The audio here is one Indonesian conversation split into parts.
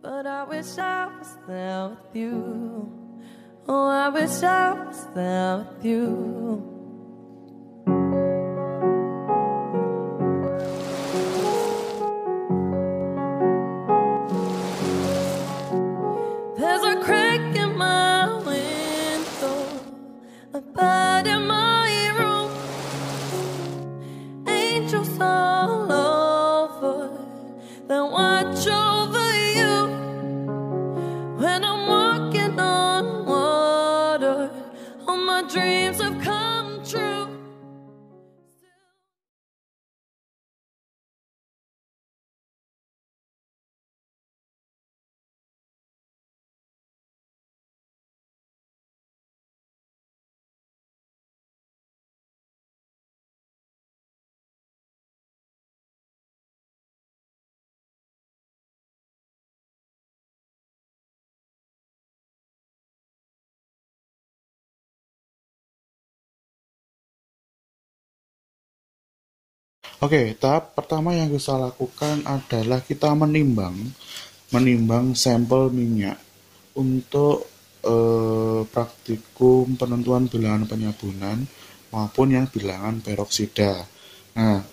But I wish I was there with you. Oh, I wish I was there with you. There's a crack in my window, a bird in my room, angels all over, they watch over you. When I'm walking on water, all my dreams have come true. Oke, tahap pertama yang bisa lakukan adalah kita menimbang sampel minyak untuk praktikum penentuan bilangan penyabunan maupun yang bilangan peroksida. Nah,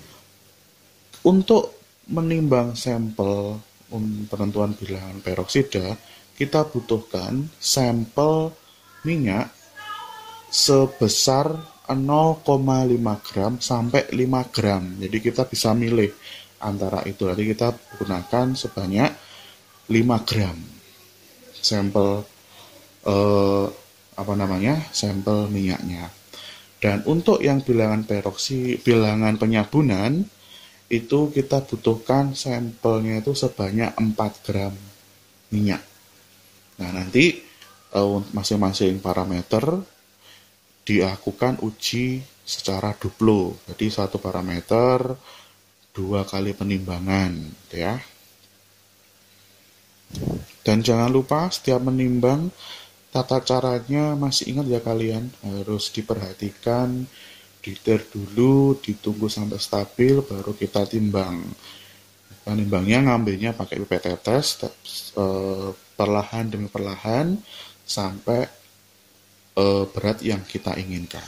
untuk menimbang sampel penentuan bilangan peroksida, kita butuhkan sampel minyak sebesar 0,5 gram sampai 5 gram. Jadi kita bisa milih antara itu. Jadi kita gunakan sebanyak 5 gram sampel sampel minyaknya. Dan untuk yang bilangan penyabunan itu kita butuhkan sampelnya itu sebanyak 4 gram minyak. Nah, nanti masing-masing parameter dilakukan uji secara duplo. Jadi satu parameter 2 kali penimbangan, ya. Dan jangan lupa setiap menimbang tata caranya masih ingat ya kalian, harus diperhatikan, diter dulu, ditunggu sampai stabil baru kita timbang. Penimbangnya ngambilnya pakai pipet tetes, perlahan demi perlahan sampai berat yang kita inginkan.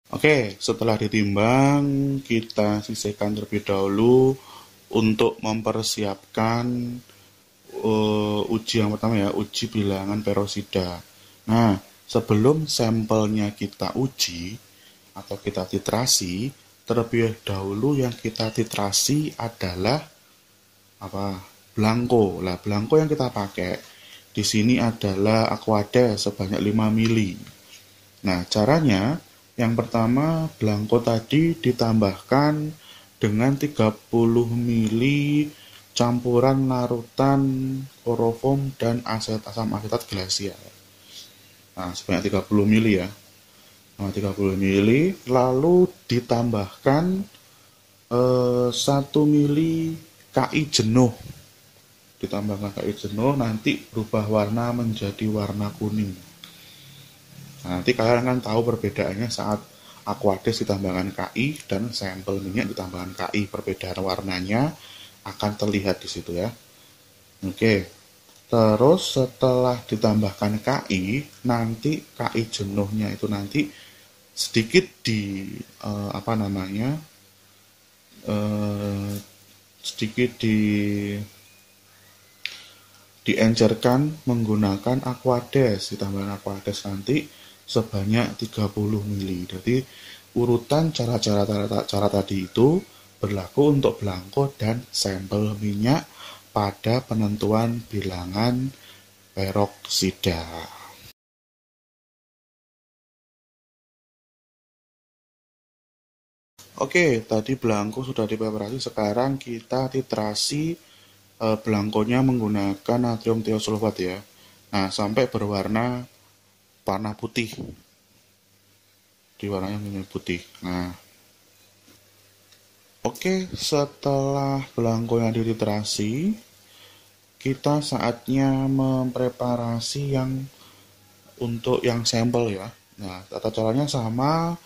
Oke, setelah ditimbang, kita sisihkan terlebih dahulu untuk mempersiapkan uji yang pertama ya, uji bilangan peroksida. Nah, sebelum sampelnya kita uji atau kita titrasi, terlebih dahulu yang kita titrasi adalah Blanko. Lah, Blanko yang kita pakai di sini adalah Aquades sebanyak 5 mili. Nah, caranya yang pertama Blanko tadi ditambahkan dengan 30 mili campuran larutan kloroform dan asam asetat glasial. Nah, sebanyak 30 mili ya. Nah, 30 mili lalu ditambahkan 1 mili KI jenuh. Ditambahkan KI jenuh nanti berubah warna menjadi warna kuning. Nah, nanti kalian akan tahu perbedaannya saat Aquades ditambahkan KI dan sampel minyak ditambahkan KI. Perbedaan warnanya akan terlihat di situ ya. Oke. Terus setelah ditambahkan KI, nanti KI jenuhnya itu nanti sedikit diencerkan menggunakan Aquades, ditambahkan Aquades nanti sebanyak 30 mili. Jadi urutan cara tadi itu berlaku untuk Blanko dan sampel minyak pada penentuan bilangan peroksida. Oke, tadi Blanko sudah dipreparasi, sekarang kita titrasi Blankonya menggunakan natrium thiosulfat ya. Nah, sampai berwarna putih. Di warnanya menjadi putih. Nah, oke, setelah Blankonya dititrasi, kita saatnya mempreparasi untuk yang sampel ya. Nah, tata caranya sama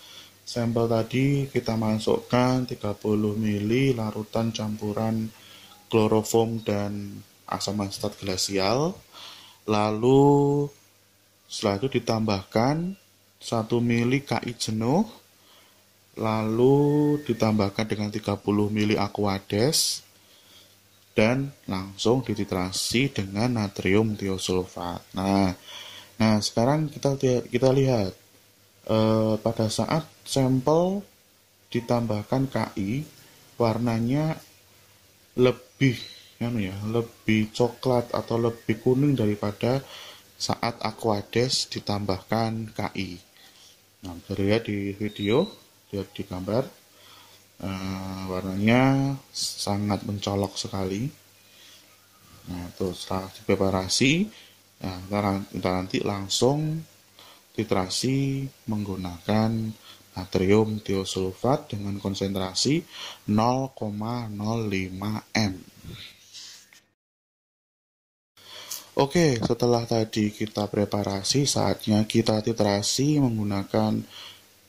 sampel tadi kita masukkan 30 ml larutan campuran kloroform dan asam asetat glasial. Lalu setelah itu ditambahkan 1 ml KI jenuh, lalu ditambahkan dengan 30 ml aquades, dan langsung dititrasi dengan natrium tiosulfat. Nah sekarang kita lihat pada saat sampel ditambahkan KI, warnanya lebih coklat atau lebih kuning daripada saat aquades ditambahkan KI. Nah, bisa dilihat di video, lihat di gambar, warnanya sangat mencolok sekali. Nah, itu setelah dipreparasi, kita nanti langsung titrasi menggunakan natrium tiosulfat dengan konsentrasi 0,05 m. Oke, setelah tadi kita preparasi, saatnya kita titrasi menggunakan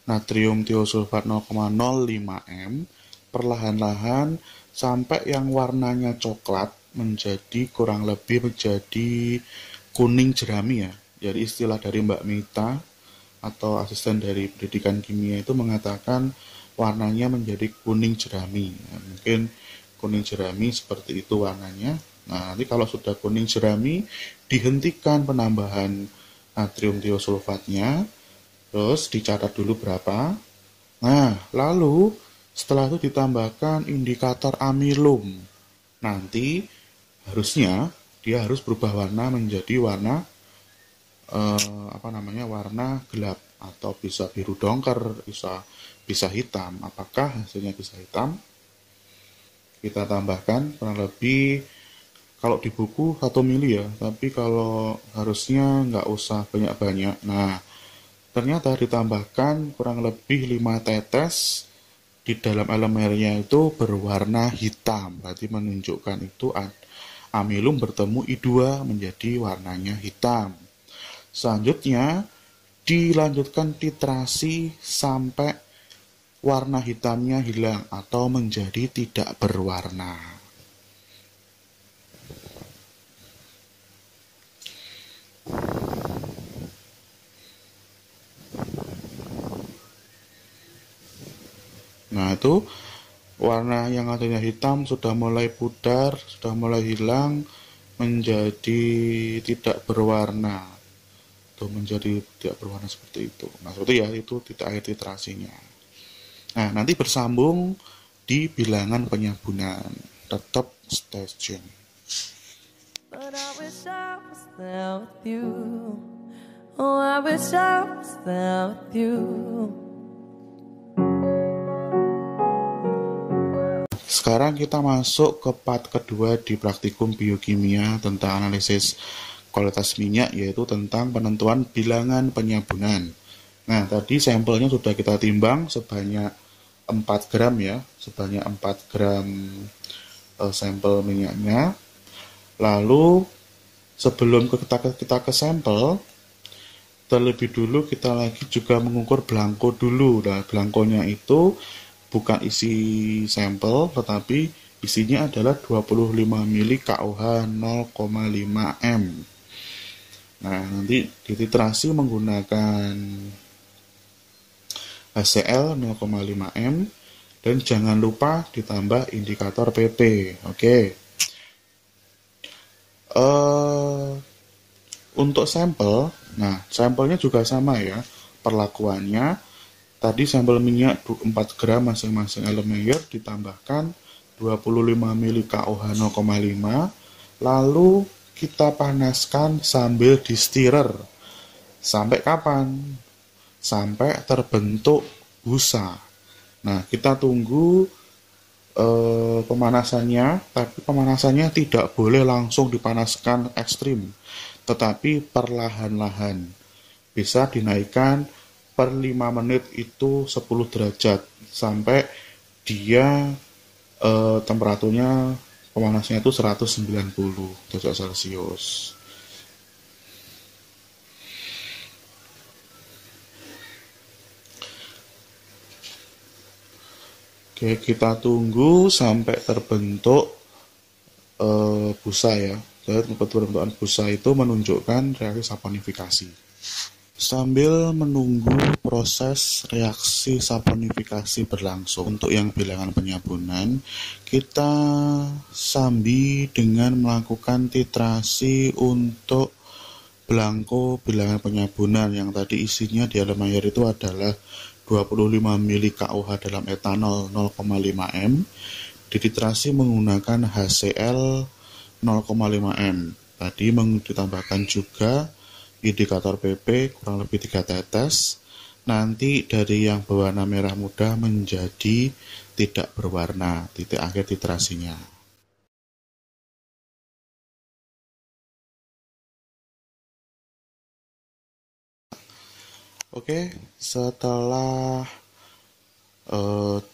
natrium tiosulfat 0,05 m perlahan-lahan sampai yang warnanya coklat kurang lebih menjadi kuning jerami ya. Jadi istilah dari Mbak Mita atau asisten dari pendidikan kimia itu mengatakan warnanya menjadi kuning jerami. Mungkin kuning jerami seperti itu warnanya. Nah, nanti kalau sudah kuning jerami, dihentikan penambahan natrium tiosulfatnya, terus dicatat dulu berapa. Nah, lalu setelah itu ditambahkan indikator amilum. Nanti harusnya dia harus berubah warna menjadi warna warna gelap, atau bisa biru dongker, bisa hitam. Apakah hasilnya bisa hitam? Kita tambahkan kurang lebih, kalau di buku 1 mili ya, tapi kalau harusnya nggak usah banyak-banyak. Nah, ternyata ditambahkan kurang lebih 5 tetes di dalam elemennya itu berwarna hitam. Berarti menunjukkan itu amilum bertemu I2 menjadi warnanya hitam. Selanjutnya dilanjutkan titrasi sampai warna hitamnya hilang atau menjadi tidak berwarna. Nah, itu warna yang tadinya hitam sudah mulai pudar, sudah mulai hilang menjadi tidak berwarna. Tuh, menjadi tidak berwarna seperti itu. Nah, seperti ya, itu titik akhir titrasinya. Nah, nanti bersambung di bilangan penyabunan. Tetap stay tune. But I wish I was there with you. Oh, I wish I was there with you. Sekarang kita masuk ke part kedua di praktikum biokimia tentang analisis kualitas minyak, yaitu tentang penentuan bilangan penyabunan. Nah, tadi sampelnya sudah kita timbang sebanyak 4 gram ya, sebanyak 4 gram sampel minyaknya. Lalu sebelum kita ke sampel, terlebih dulu kita lagi juga mengukur belangko dulu. Nah, belangkonya itu bukan isi sampel, tetapi isinya adalah 25 ml KOH 0,5 m. Nah, nanti dititrasi menggunakan HCl 0,5 m, dan jangan lupa ditambah indikator PP. Oke. Untuk sampel, nah sampelnya juga sama ya perlakuannya. Tadi sampel minyak 4 gram masing-masing elemen ditambahkan 25 ml KOH 0,5, lalu kita panaskan sambil di stirrer. Sampai kapan? Sampai terbentuk busa. Nah, kita tunggu pemanasannya, tapi pemanasannya tidak boleh langsung dipanaskan ekstrim, tetapi perlahan-lahan. Bisa dinaikkan per 5 menit itu 10 derajat sampai dia temperaturnya pemanasnya itu 190 derajat Celcius. Oke, kita tunggu sampai terbentuk busa ya. Jadi pembentukan busa itu menunjukkan reaksi saponifikasi. Sambil menunggu proses reaksi saponifikasi berlangsung untuk yang bilangan penyabunan, kita sambi dengan melakukan titrasi untuk belangko bilangan penyabunan yang tadi isinya di dalam air itu adalah 25 mili KUH dalam etanol 0,5 M, dititrasi menggunakan HCl 0,5 M. Tadi ditambahkan juga indikator PP kurang lebih 3 tetes. Nanti dari yang berwarna merah muda menjadi tidak berwarna, titik akhir titrasinya. Oke, setelah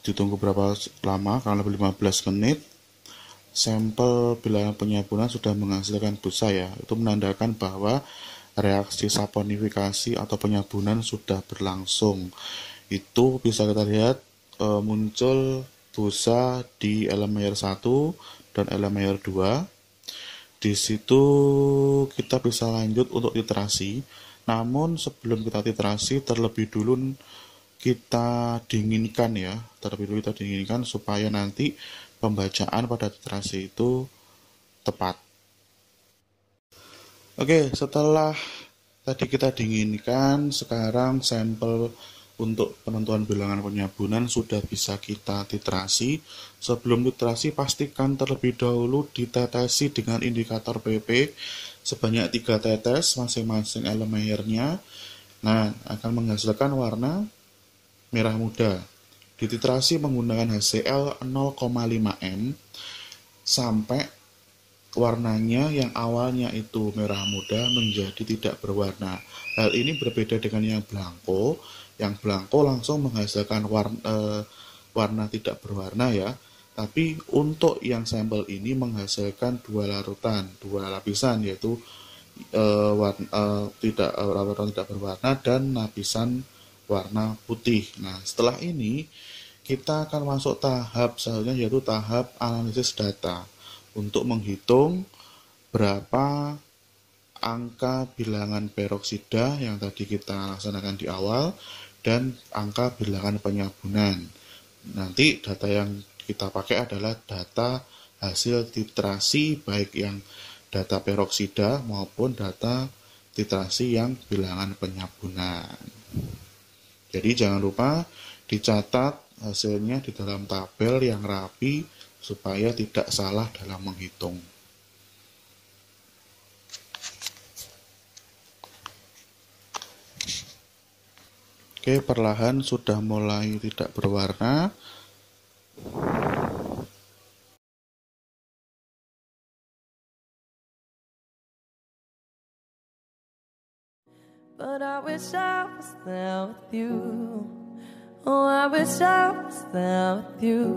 ditunggu berapa lama, kurang lebih 15 menit, sampel bilangan penyabunan sudah menghasilkan busa ya. Itu menandakan bahwa reaksi saponifikasi atau penyabunan sudah berlangsung. Itu bisa kita lihat muncul busa di elemen air 1 dan elemen air 2. Di situ kita bisa lanjut untuk titrasi. Namun sebelum kita titrasi terlebih dulu kita dinginkan ya. Terlebih dulu kita dinginkan supaya nanti pembacaan pada titrasi itu tepat. Oke, setelah tadi kita dinginkan, sekarang sampel untuk penentuan bilangan penyabunan sudah bisa kita titrasi. Sebelum titrasi, pastikan terlebih dahulu ditetesi dengan indikator PP sebanyak 3 tetes masing-masing elemen airnya. Nah, akan menghasilkan warna merah muda. Dititrasi menggunakan HCl 0,5 M sampai warnanya yang awalnya itu merah muda menjadi tidak berwarna. Hal ini berbeda dengan yang blanko. Yang blanko langsung menghasilkan warna tidak berwarna ya. Tapi untuk yang sampel ini menghasilkan dua lapisan yaitu lapisan tidak berwarna dan lapisan warna putih. Nah, setelah ini kita akan masuk tahap selanjutnya yaitu tahap analisis data untuk menghitung berapa angka bilangan peroksida yang tadi kita laksanakan di awal dan angka bilangan penyabunan. Nanti data yang kita pakai adalah data hasil titrasi baik yang data peroksida maupun data titrasi yang bilangan penyabunan. Jadi jangan lupa dicatat hasilnya di dalam tabel yang rapi supaya tidak salah dalam menghitung. Oke, perlahan sudah mulai tidak berwarna. But I wish I was there with you. Oh, I wish I was there with you.